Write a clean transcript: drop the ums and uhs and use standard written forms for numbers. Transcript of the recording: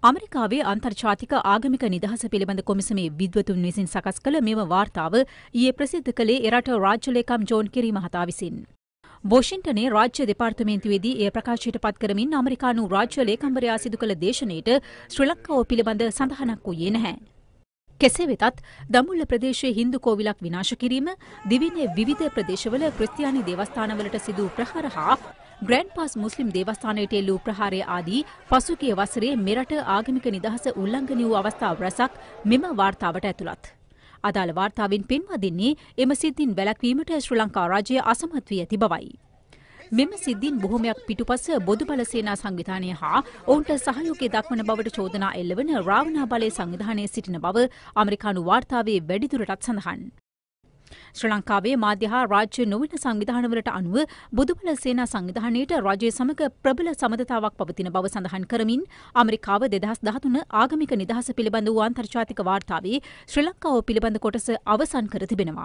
අමරිකාවේ අන්තර්ජාතික ආගමික නිදහස පිළිබඳ කොමිසමේ විද්වතුන් විසින් සකස් කළ මෙම වාර්තාව ඊයේ ප්‍රසිද්ධ කළේ එරට රාජ්‍ය ලේකම් ජෝන් කිරි මහතා විසින්. වොෂින්ටනයේ රාජ්‍ය දෙපාර්තමේන්තුවේදී එය ප්‍රකාශයට පත් කරමින් අමරිකානු රාජ්‍ය ලේකම්වරයා සිදු කළ දේශනයට ශ්‍රී ලංකාව පිළිබඳ සඳහනක් වූයේ නැහැ. කෙසේ වෙතත් දඹුල්ල ප්‍රදේශයේ හින්දු කෝවිලක් විනාශ කිරීම, දිවිනේ විවිධ ප්‍රදේශවල ක්‍රිස්තියානි දේවස්ථානවලට සිදු ප්‍රහාර හා ග්‍රෑන්ඩ් පාස් මුස්ලිම් දේවස්ථානයට එල්ලූ ප්‍රහාරය ආදී පසුගිය වසරේ මෙරට ආගමික නිදහස උල්ලංඝනය වූ අවස්ථා රැසක් මෙම වාර්තාවට ඇතුළත්. අදාළ වාර්තාවෙන් පෙන්වා දෙන්නේ එම සිද්ධීන් වැළැක්වීමට ශ්‍රී ලංකා රාජ්‍යය අසමත් වී ඇති බවයි. මෙම සිද්ධීන් බොහොමයක් පිටුපස බොදුබල සේනා සංවිධානය හා ඔවුන්ට සහයෝගය දක්වන බවට චෝදනා එල්ලවන රාවණා බලය සංවිධානයේ සිටින බව අමරිකානු වාර්තාවේ වැඩිදුරටත් සඳහන්. ශ්‍රී ලංකාවේ මාධ්‍ය හා රාජ්‍ය නොවන සංවිධානවලට අනුව බොදුබල සේනා සංවිධානයට රජය සමග ප්‍රබල සමගතාවක් පවතින බව සඳහන් කරමින් අමරිකාව 2013 ආගමික නිදහස පිළිබඳ වූ අන්තර්ජාතික වාර්තාවේ ශ්‍රී ලංකාව පිළිබඳ කොටස අවසන් කර තිබෙනවා.